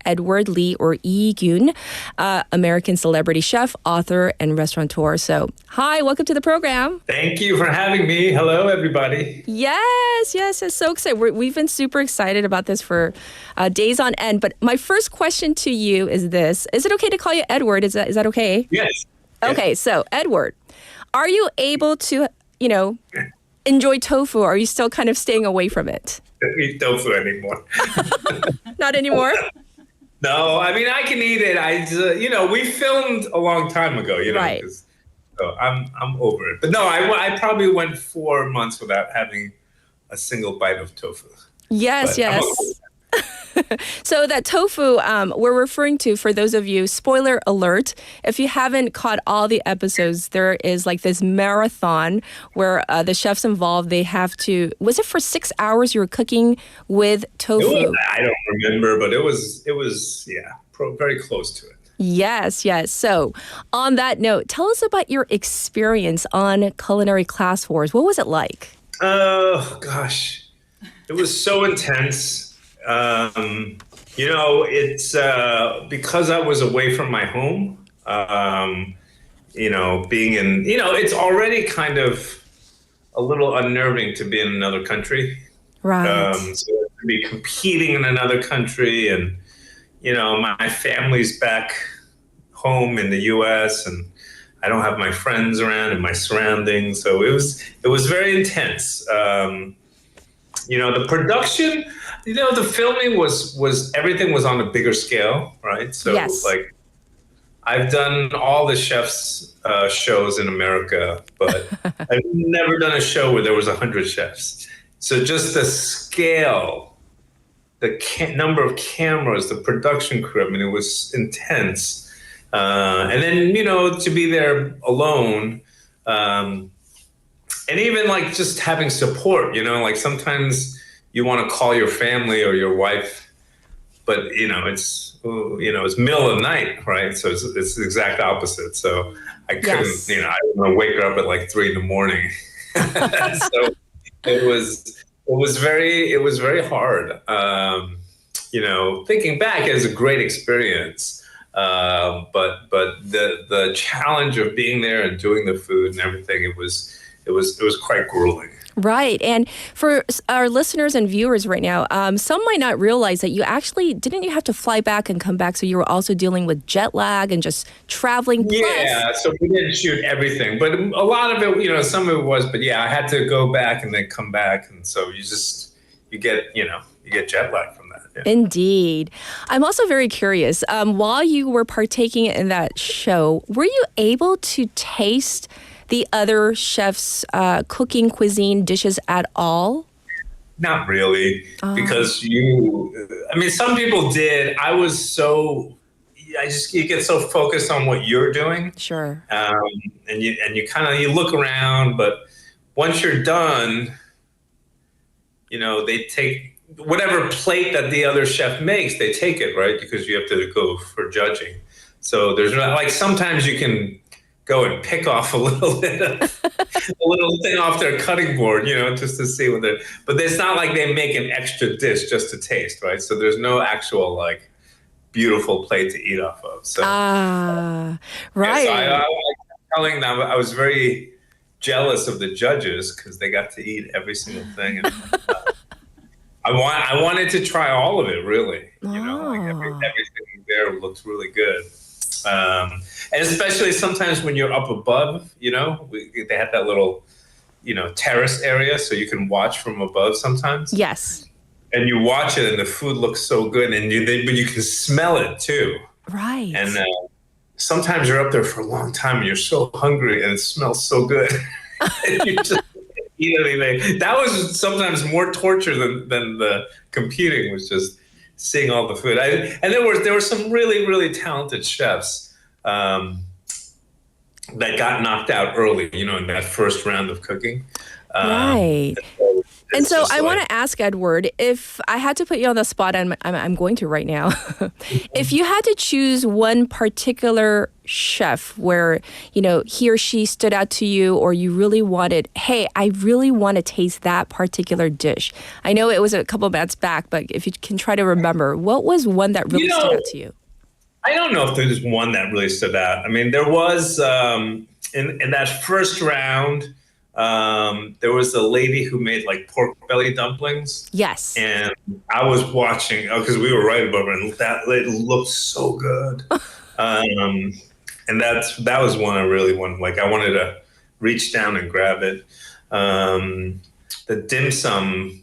Edward Lee, or Lee Gyun, American celebrity chef, author, and restaurateur. So, hi, welcome to the program. Thank you for having me. Hello, everybody. Yes, it's so excited. We've been super excited about this for days on end. But my first question to you is this. Is it okay to call you Edward? Is that okay? Yes. Okay, so Edward, are you able to, enjoy tofu, or are you still kind of staying away from it? I don't eat tofu anymore. Not anymore? No, I mean, I can eat it. We filmed a long time ago, Right. So I'm over it. But no, I probably went 4 months without having a single bite of tofu. Yes, But yes. So that tofu we're referring to, for those of you, spoiler alert, if you haven't caught all the episodes, there is like this marathon where the chefs involved, they have to, was it for 6 hours you were cooking with tofu? I don't remember, but it was very close to it. Yes. So on that note, tell us about your experience on Culinary Class Wars. What was it like? Oh, gosh. It was so intense. It's because I was away from my home, being in, it's already kind of a little unnerving to be in another country. Right. So to be competing in another country, and, my family's back home in the US, and I don't have my friends around in my surroundings. So it was very intense. The production, the filming was everything was on a bigger scale, right? So Yes. like I've done all the chefs shows in America, but I've never done a show where there was 100 chefs. So just the scale, the number of cameras, the production crew, I mean, it was intense. And then, to be there alone, and even like just having support, like sometimes you want to call your family or your wife, but it's middle of the night, right? So it's the exact opposite. So I couldn't, Yes. I didn't want to wake her up at like 3 a.m. So it was very hard. Thinking back, it was a great experience. But the challenge of being there and doing the food and everything, it was quite grueling. Right. And for our listeners and viewers right now, some might not realize that you have to fly back and come back. So you were also dealing with jet lag and just traveling. Yeah, so we didn't shoot everything, but a lot of it, some of it was, but yeah, I had to go back and then come back. And so you get jet lag from that. Yeah. Indeed. I'm also very curious. While you were partaking in that show, were you able to taste the other chefs' cooking cuisine dishes at all? Not really, because some people did. You get so focused on what you're doing. Sure. And you look around, but once you're done, they take whatever plate that the other chef makes, they take it, right? Because you have to go for judging. So there's like sometimes you can go and pick off a little bit of a little thing off their cutting board, just to see what they're. But it's not like they make an extra dish just to taste, right? So there's no actual like beautiful plate to eat off of. So right. So I was telling them I was very jealous of the judges because they got to eat every single thing. And, I wanted to try all of it, really. Everything there looks really good. And especially sometimes when you're up above, they have that little, terrace area so you can watch from above sometimes. Yes. And you watch it and the food looks so good, but you can smell it too. Right. And sometimes you're up there for a long time and you're so hungry and it smells so good. And you just eat anything. That was sometimes more torture than the competing, was just seeing all the food. And there were some really, really talented chefs that got knocked out early, in that first round of cooking. Right. And so I want to ask Edward, if I had to put you on the spot, and I'm going to right now, if you had to choose one particular chef where, you know, he or she stood out to you or you really wanted, hey, I really want to taste that particular dish. I know it was a couple months back, but if you can try to remember, what was one that really stood out to you? I don't know if there's one that really stood out. I mean, there was, in that first round, there was a lady who made like pork belly dumplings. Yes. And I was watching, because we were right above her, and it looked so good. And that was one I really wanted. Like, I wanted to reach down and grab it. The dim sum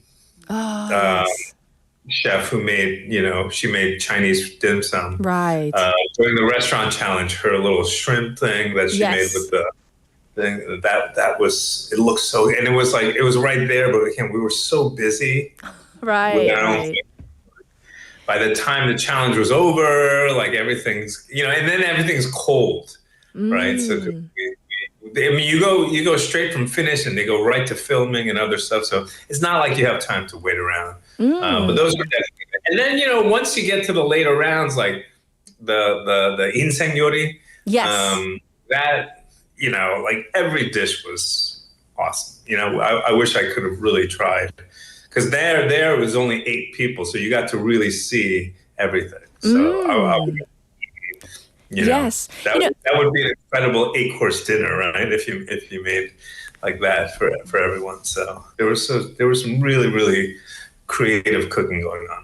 chef who made, she made Chinese dim sum. Right. During the restaurant challenge, her little shrimp thing that she made with the thing, that was, it looked so, and it was right there, but again, we were so busy. Right. By the time the challenge was over, like everything's, and then everything's cold, right? So you go straight from finish and they go right to filming and other stuff. So it's not like you have time to wait around. But those were definitely, and then, once you get to the later rounds, like the inseng yori, that, like every dish was awesome. I wish I could have really tried. Because there was only 8 people, so you got to really see everything. So I would, yes, that would be an incredible 8-course dinner, right? If you made like that for everyone. So there was some really, really creative cooking going on.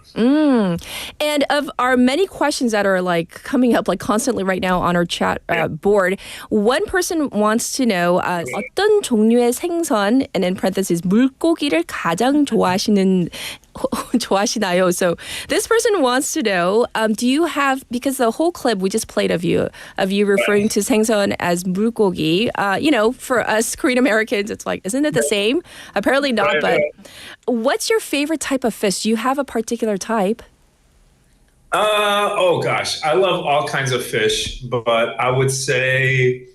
And of our many questions that are like coming up like constantly right now on our chat board, one person wants to know 어떤 종류의 생선, and in parentheses 물고기를 가장 좋아하시나요? So this person wants to know, do you have, because the whole clip we just played of you referring to 생선 as 물고기, for us Korean Americans, it's like, isn't it the same? Apparently not, but what's your favorite type of fish? Do you have a particular type? Oh gosh, I love all kinds of fish, but I would say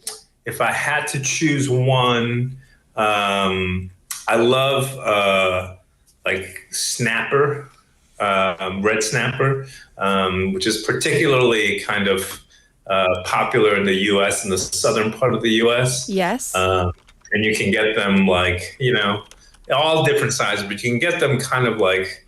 if I had to choose one, I love like snapper, red snapper, which is particularly kind of popular in the U.S., in the southern part of the U.S. Yes. And you can get them like, all different sizes, but you can get them kind of like,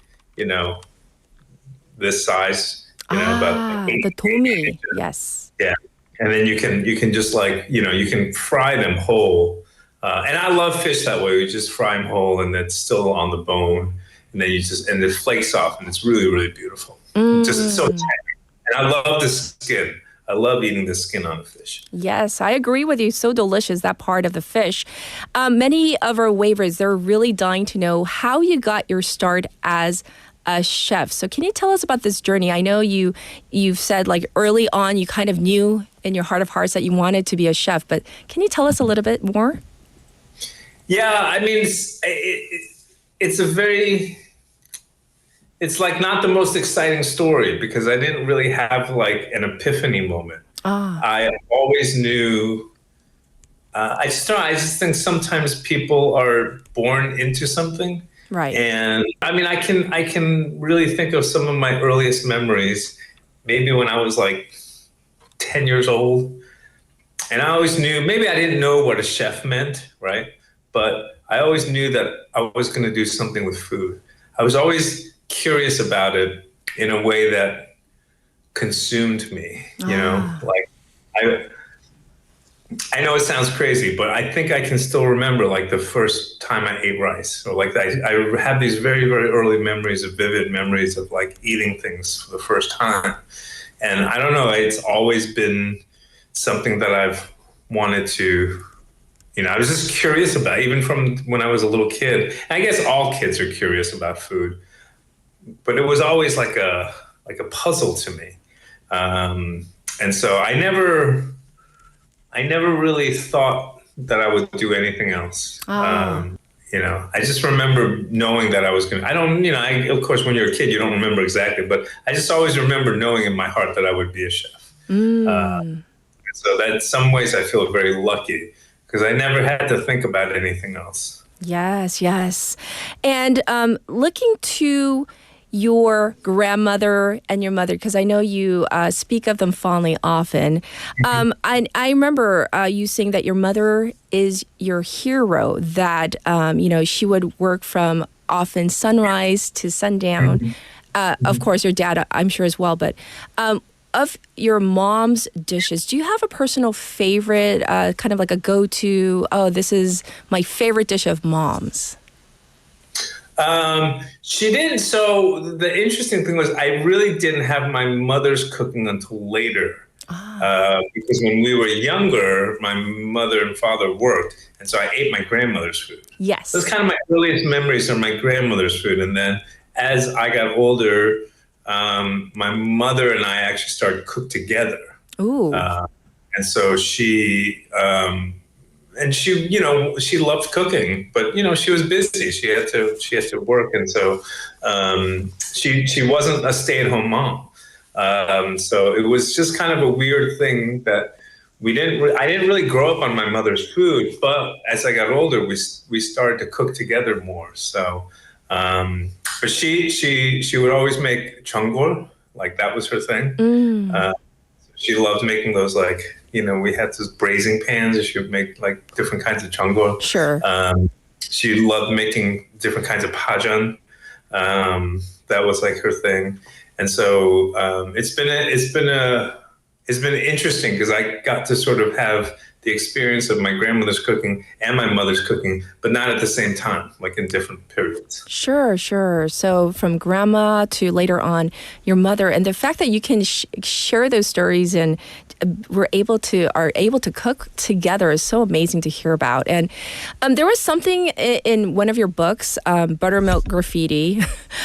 this size, about the tomi, yes. Yeah, and then you can just like, you can fry them whole. And I love fish that way. You just fry them whole and it's still on the bone. And then and it flakes off and it's really, really beautiful. Just so tender. And I love the skin. I love eating the skin on a fish. Yes, I agree with you. So delicious, that part of the fish. Many of our waivers, they're really dying to know how you got your start as a chef. So can you tell us about this journey? I know you've said like early on you kind of knew in your heart of hearts that you wanted to be a chef, but can you tell us a little bit more? Yeah, I mean, it's like not the most exciting story because I didn't really have like an epiphany moment. I always knew. I just think sometimes people are born into something. Right. And I mean, I can really think of some of my earliest memories, maybe when I was like 10 years old. And I always knew, maybe I didn't know what a chef meant, right? But I always knew that I was going to do something with food. I was always curious about it in a way that consumed me, like I know it sounds crazy, but I think I can still remember like the first time I ate rice, or like I have these very, very early memories, vivid memories of like eating things for the first time. And I don't know, it's always been something that I've wanted to, I was just curious about, even from when I was a little kid. And I guess all kids are curious about food, but it was always like a puzzle to me. And so I never really thought that I would do anything else. I just remember knowing that I was going to, of course, when you're a kid, you don't remember exactly, but I just always remember knowing in my heart that I would be a chef. So that in some ways I feel very lucky because I never had to think about anything else. Yes, yes. And looking to your grandmother and your mother, because I know you speak of them fondly often. I remember you saying that your mother is your hero, that, she would work from often sunrise to sundown. Of course, your dad, I'm sure as well. But of your mom's dishes, do you have a personal favorite, kind of like a go-to, oh, this is my favorite dish of mom's? She didn't. So the interesting thing was I really didn't have my mother's cooking until later. Because when we were younger, my mother and father worked, and so I ate my grandmother's food. Yes. That's kind of my earliest memories of my grandmother's food. And then as I got older, my mother and I actually started to cook together. Ooh. And so she loved cooking, but she was busy. She had to work, and so she wasn't a stay-at-home mom. So it was just kind of a weird thing that I didn't really grow up on my mother's food, but as I got older, we started to cook together more. So, but she would always make jeonggol, like that was her thing. She loved making those, like, we had those braising pans, and she would make like different kinds of jeonggol. Sure. She loved making different kinds of pajeon. That was like her thing. And so it's been interesting because I got to sort of have the experience of my grandmother's cooking and my mother's cooking, but not at the same time, like in different periods. Sure. So from grandma to later on your mother, and the fact that you can share those stories and are able to cook together is so amazing to hear about. And there was something in one of your books, Buttermilk Graffiti.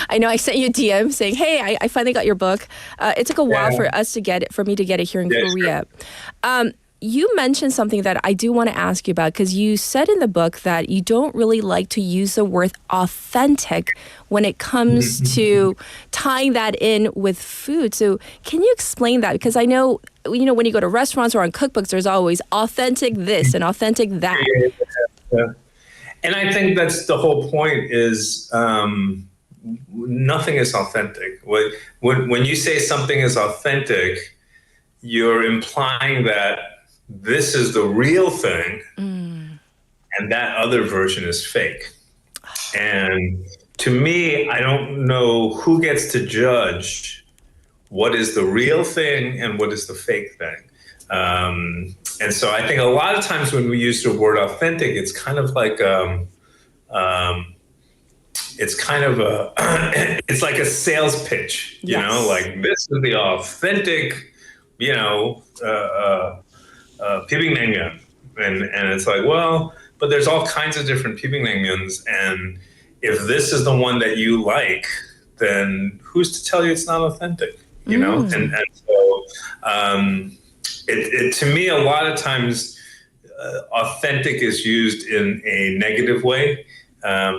I know I sent you a DM saying, "Hey, I finally got your book." It took a while for me to get it here in Korea. Sure. You mentioned something that I do want to ask you about, because you said in the book that you don't really like to use the word authentic when it comes to tying that in with food. So can you explain that? Because I know, when you go to restaurants or on cookbooks, there's always authentic this and authentic that. Yeah. And I think that's the whole point is nothing is authentic. When you say something is authentic, you're implying that this is the real thing, and that other version is fake. And to me, I don't know who gets to judge what is the real thing and what is the fake thing. And so I think a lot of times when we use the word authentic, it's kind of like it's like a sales pitch, like this is the authentic, bibimbap, and it's like, well, but there's all kinds of different bibimbap's, and if this is the one that you like, then who's to tell you it's not authentic, And so it to me, a lot of times authentic is used in a negative way,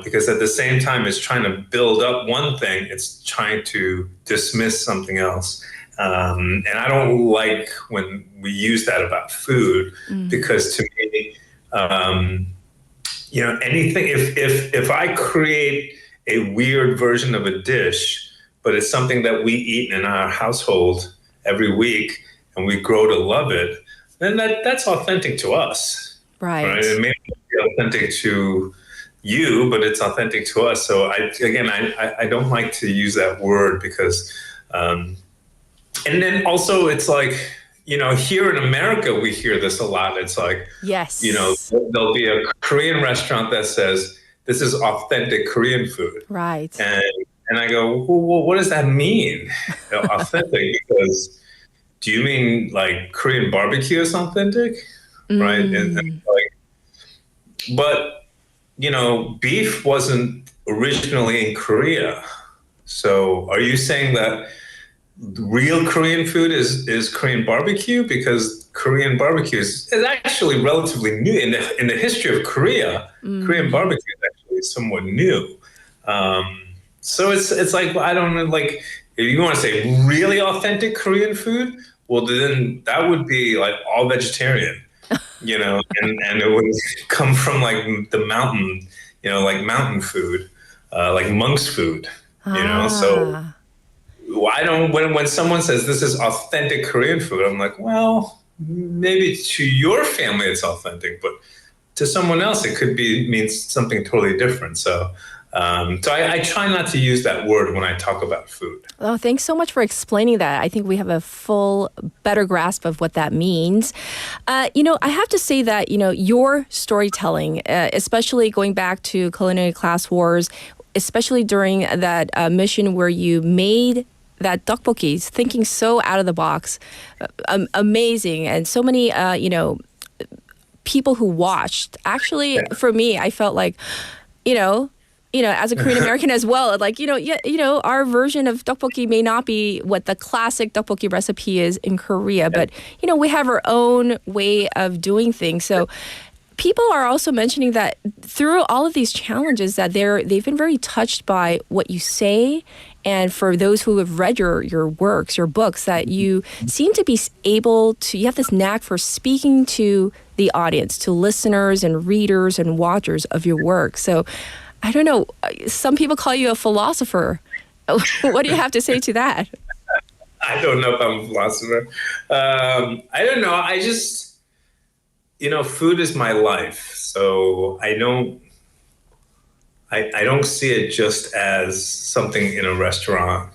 because at the same time it's trying to build up one thing, it's trying to dismiss something else. And I don't like when we use that about food, because to me, anything, if I create a weird version of a dish, but it's something that we eat in our household every week and we grow to love it, then that's authentic to us. Right? It may not be authentic to you, but it's authentic to us. So I don't like to use that word because, and then also it's like, here in America, we hear this a lot. It's like, yes, there'll be a Korean restaurant that says, this is authentic Korean food. Right. And I go, well, what does that mean? Authentic, because do you mean like Korean barbecue is authentic? Right. And but, beef wasn't originally in Korea. So are you saying that real Korean food is Korean barbecue? Because Korean barbecue is actually relatively new in the history of Korea. Korean barbecue is actually somewhat new. So it's like, I don't know, like if you want to say really authentic Korean food, well then that would be like all vegetarian, and it would come from like the mountain, like mountain food, like monk's food, so when someone says this is authentic Korean food, I'm like, well, maybe to your family it's authentic, but to someone else it could means something totally different. So I try not to use that word when I talk about food. Oh, thanks so much for explaining that. I think we have a better grasp of what that means. I have to say that, your storytelling, especially going back to culinary class wars, especially during that mission where you made that tteokbokki, thinking so out of the box, amazing. And so many, people who watched. Actually, for me, I felt like, as a Korean American as well, like, our version of tteokbokki may not be what the classic tteokbokki recipe is in Korea, but, we have our own way of doing things. So people are also mentioning that through all of these challenges that they've been very touched by what you say. And for those who have read your works, your books, that you seem to be able to, you have this knack for speaking to the audience, to listeners and readers and watchers of your work. So I don't know, some people call you a philosopher. What do you have to say to that? I don't know if I'm a philosopher. I don't know. I just, food is my life. So I don't see it just as something in a restaurant.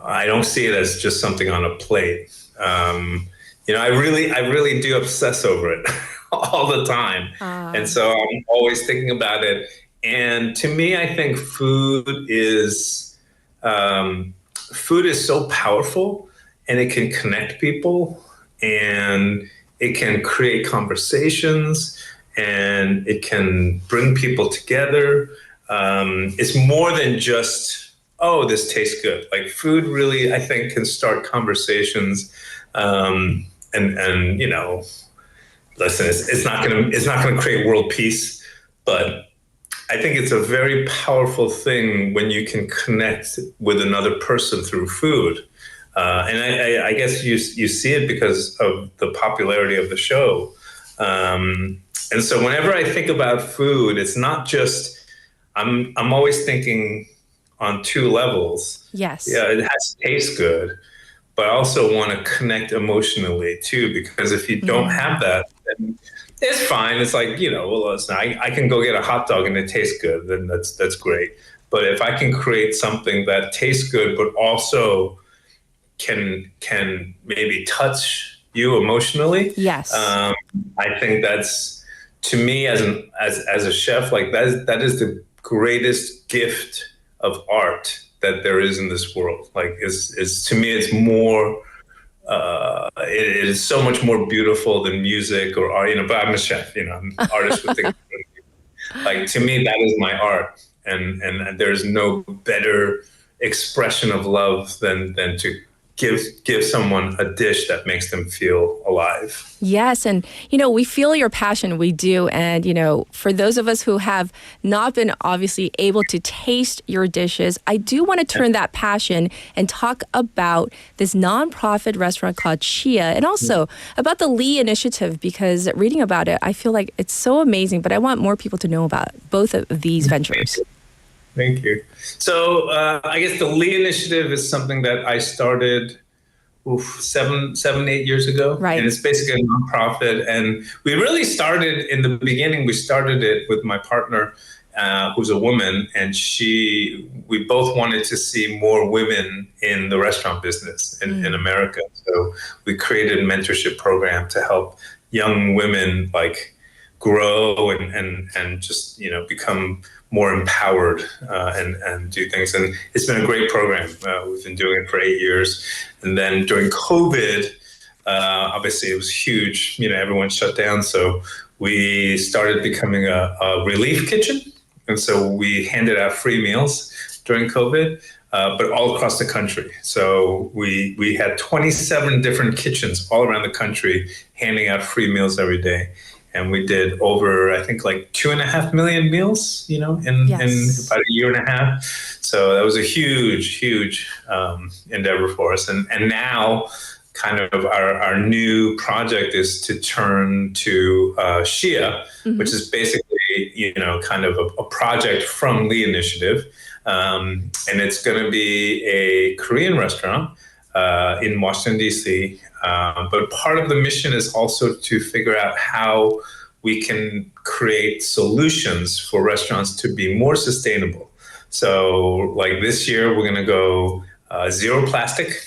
I don't see it as just something on a plate. I really do obsess over it all the time. And so I'm always thinking about it. And to me, I think food is so powerful, and it can connect people, and it can create conversations, and it can bring people together. It's more than just, this tastes good. Like food really, I think, can start conversations. And listen, it's not gonna create world peace, but I think it's a very powerful thing when you can connect with another person through food. And I guess you see it because of the popularity of the show. And so whenever I think about food, it's not just, I'm always thinking on two levels. Yes. Yeah, it has to taste good, but I also want to connect emotionally too, because if you don't have that, then it's fine. It's like, well, listen, I can go get a hot dog and it tastes good, then that's great. But if I can create something that tastes good, but also can maybe touch you emotionally, yes, I think that's, to me as a chef, like that is the greatest gift of art that there is in this world. Like is to me, it's more. It is so much more beautiful than music or art, but I'm a chef, I'm an artist with things. Like, to me, that is my art. And there's no better expression of love than to give someone a dish that makes them feel alive. Yes. And, we feel your passion. We do. And, for those of us who have not been obviously able to taste your dishes, I do want to turn that passion and talk about this nonprofit restaurant called SHIA, and also about the Lee Initiative, because reading about it, I feel like it's so amazing, but I want more people to know about both of these ventures. Thank you. So I guess the Lee Initiative is something that I started 8 years ago. Right. And it's basically a nonprofit. And we really started, in the beginning, we started it with my partner, who's a woman, and we both wanted to see more women in the restaurant business in America. So we created a mentorship program to help young women grow and just, become more empowered and do things. And it's been a great program. We've been doing it for 8 years. And then during COVID, obviously it was huge. Everyone shut down. So we started becoming a relief kitchen. And so we handed out free meals during COVID, but all across the country. So we had 27 different kitchens all around the country handing out free meals every day. And we did over, I think, 2.5 million meals, in about a year and a half. So that was a huge, huge endeavor for us. And now, kind of our new project is to turn to SHIA, which is basically, kind of a project from the initiative. And it's going to be a Korean restaurant in Washington, D.C. But part of the mission is also to figure out how we can create solutions for restaurants to be more sustainable. So like this year, we're going to go zero plastic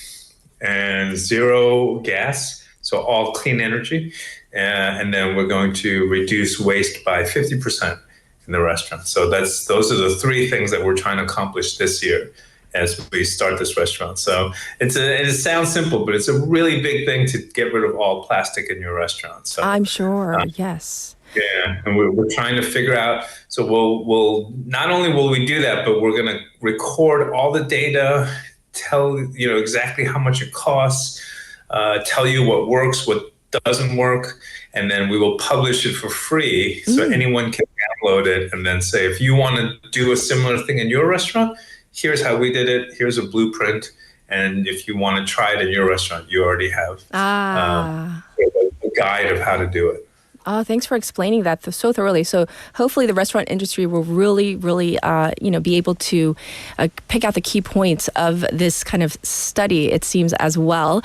and zero gas, so all clean energy. And then we're going to reduce waste by 50% in the restaurant. So those are the three things that we're trying to accomplish this year as we start this restaurant. So it sounds simple, but it's a really big thing to get rid of all plastic in your restaurant. So I'm sure, yes. Yeah, and we're trying to figure out. So we'll not only will we do that, but we're going to record all the data, tell exactly how much it costs, tell you what works, what doesn't work, and then we will publish it for free, so anyone can download it and then say, if you want to do a similar thing in your restaurant, here's how we did it. Here's a blueprint, and if you want to try it in your restaurant, you already have a guide of how to do it. Oh, thanks for explaining that so thoroughly. So hopefully the restaurant industry will really, really, be able to pick out the key points of this kind of study, it seems, as well.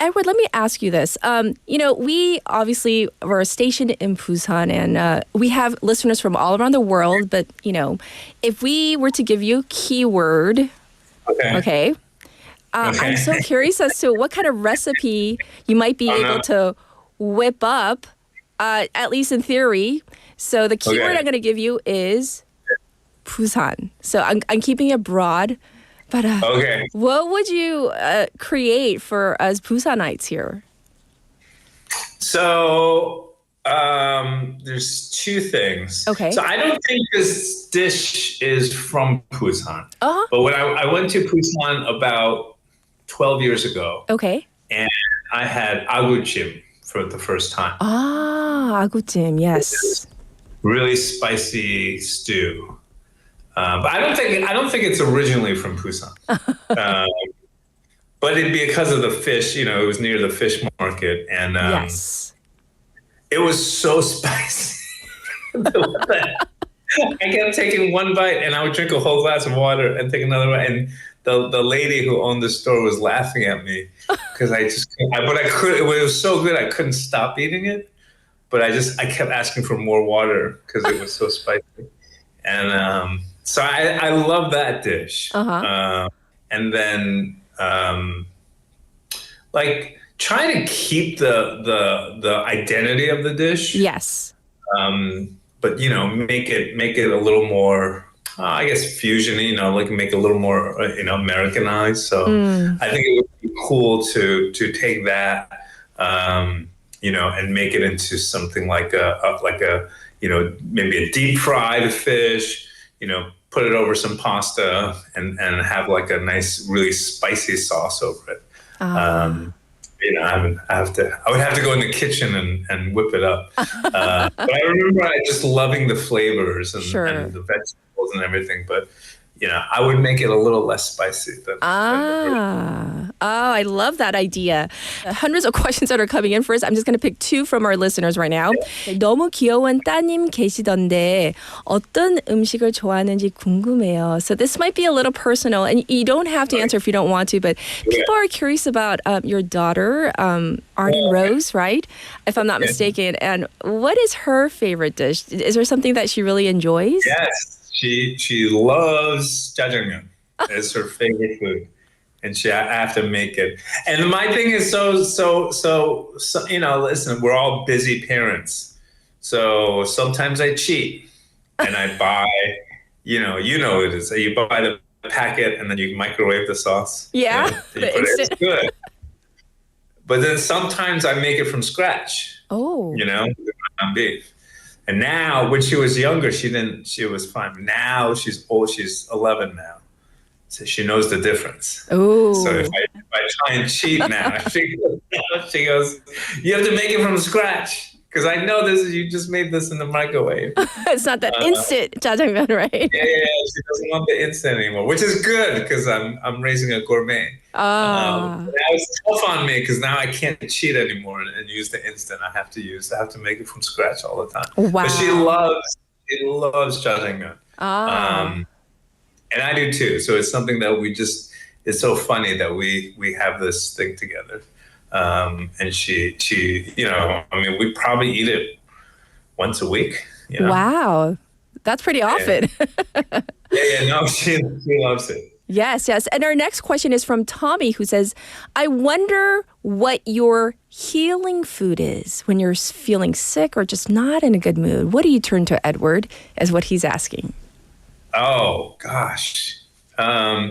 Edward, let me ask you this. We obviously were stationed in Busan, and we have listeners from all around the world. But, if we were to give you a keyword, okay. I'm so curious as to what kind of recipe you might be able to whip up, at least in theory. So the keyword I'm going to give you is Busan. So I'm keeping it broad. But what would you create for us Busanites here? So there's two things. Okay. So I don't think this dish is from Busan. Uh-huh. But when I went to Busan about 12 years ago. Okay. And I had aguchim for the first time. Aguchim, yes. Really spicy stew. But I don't think it's originally from Busan. But because of the fish, it was near the fish market, and yes, it was so spicy. I kept taking one bite, and I would drink a whole glass of water and take another bite. And the lady who owned the store was laughing at me because it was so good I couldn't stop eating it. But I kept asking for more water because it was so spicy, and. So I love that dish. And then try to keep the identity of the dish. Yes. But make it a little more I guess fusion-y, make it a little more Americanized. So I think it would be cool to take that and make it into something like a maybe a deep fried fish. Put it over some pasta and have like a nice, really spicy sauce over it. I would have to go in the kitchen and whip it up. But I remember just loving the flavors and the vegetables and everything. But I would make it a little less spicy than I love that idea. Hundreds of questions that are coming in. First, I'm just going to pick two from our listeners right now. 너무 귀여운 따님 계시던데 어떤 음식을 좋아하는지 궁금해요. So this might be a little personal, and you don't have to answer if you don't want to, but people are curious about your daughter, Arden Rose, right? If I'm not mistaken. And what is her favorite dish? Is there something that she really enjoys? Yes. She loves jjajangmyeon. It's her favorite food, and I have to make it. And my thing is so listen, we're all busy parents, so sometimes I cheat and I buy, it is. You buy the packet and then you microwave the sauce. Yeah, it's good. But then sometimes I make it from scratch. Oh, on beef. And now, when she was younger, she was fine. Now she's old. She's 11 now, so she knows the difference. Oh. So if I try and cheat now, she goes, "You have to make it from scratch." because I know you just made this in the microwave. It's not that instant jajangmyeon, right? Yeah, she doesn't want the instant anymore, which is good because I'm raising a gourmet. Now it's tough on me because now I can't cheat anymore and use the instant. I have to make it from scratch all the time. Wow. But she loves jajangmyeon. And I do too. So it's something that it's so funny that we have this thing together. And she, we probably eat it once a week. Wow. That's pretty often. No, she loves it. Yes. And our next question is from Tommy, who says, I wonder what your healing food is when you're feeling sick or just not in a good mood. What do you turn to, Edward, is what he's asking. Oh, gosh.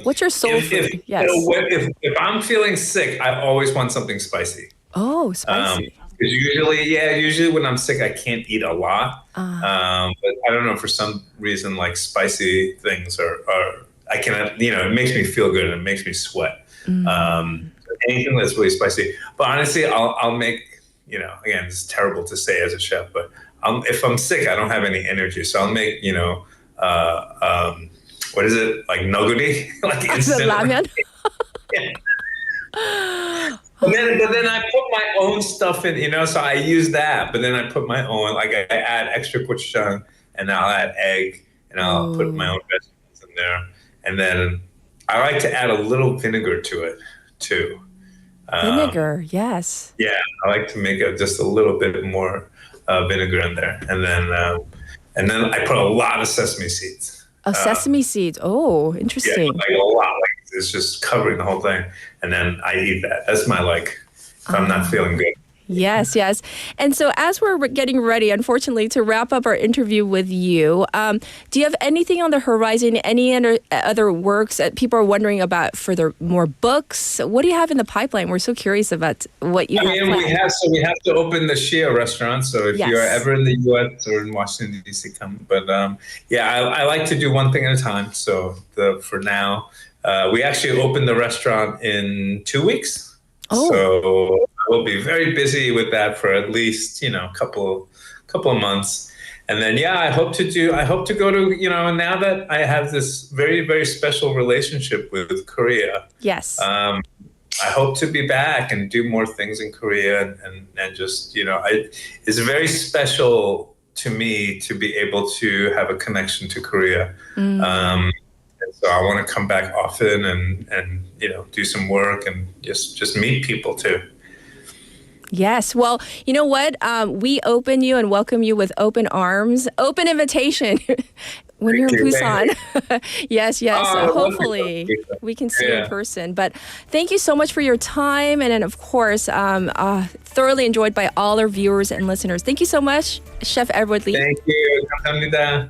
What's your soul food? Yes. If I'm feeling sick, I always want something spicy. Oh, spicy. Because usually when I'm sick, I can't eat a lot. But I don't know, for some reason, like spicy things I cannot, it makes me feel good and it makes me sweat. Anything that's really spicy. But honestly, I'll make, again, it's terrible to say as a chef, but if I'm sick, I don't have any energy. So I'll make, what is it? Like noguri? Like instant ramen? But then I put my own stuff in, so I use that. But then I put my own, like I add extra gochujang, and I'll add egg, and I'll put my own vegetables in there. And then I like to add a little vinegar to it too. Vinegar, yes. Yeah, I like to make it just a little bit more vinegar in there, and then I put a lot of sesame seeds. Sesame seeds. Oh, interesting. Yeah, like a lot. Like it's just covering the whole thing, and then I eat that. That's my if I'm not feeling good. Yes. And so as we're getting ready, unfortunately, to wrap up our interview with you, do you have anything on the horizon, any other works that people are wondering about, more books? What do you have in the pipeline? We're so curious about what you have planned. We have to open the Shia restaurant. So if you're ever in the U.S. or in Washington, D.C., come. But I like to do one thing at a time. So for now, we actually opened the restaurant in 2 weeks. Oh. So we'll be very busy with that for at least, a couple of months. And then, I hope to go to, now that I have this very, very special relationship with Korea. Yes. I hope to be back and do more things in Korea and just, it's very special to me to be able to have a connection to Korea. And so I want to come back often and do some work and just meet people too. Yes. Well, you know what? We open you and welcome you with open arms, open invitation when you're in Busan. Yes. Hopefully we can see you in person. But thank you so much for your time. And then, of course, thoroughly enjoyed by all our viewers and listeners. Thank you so much, Chef Eddie. Thank you. 감사합니다.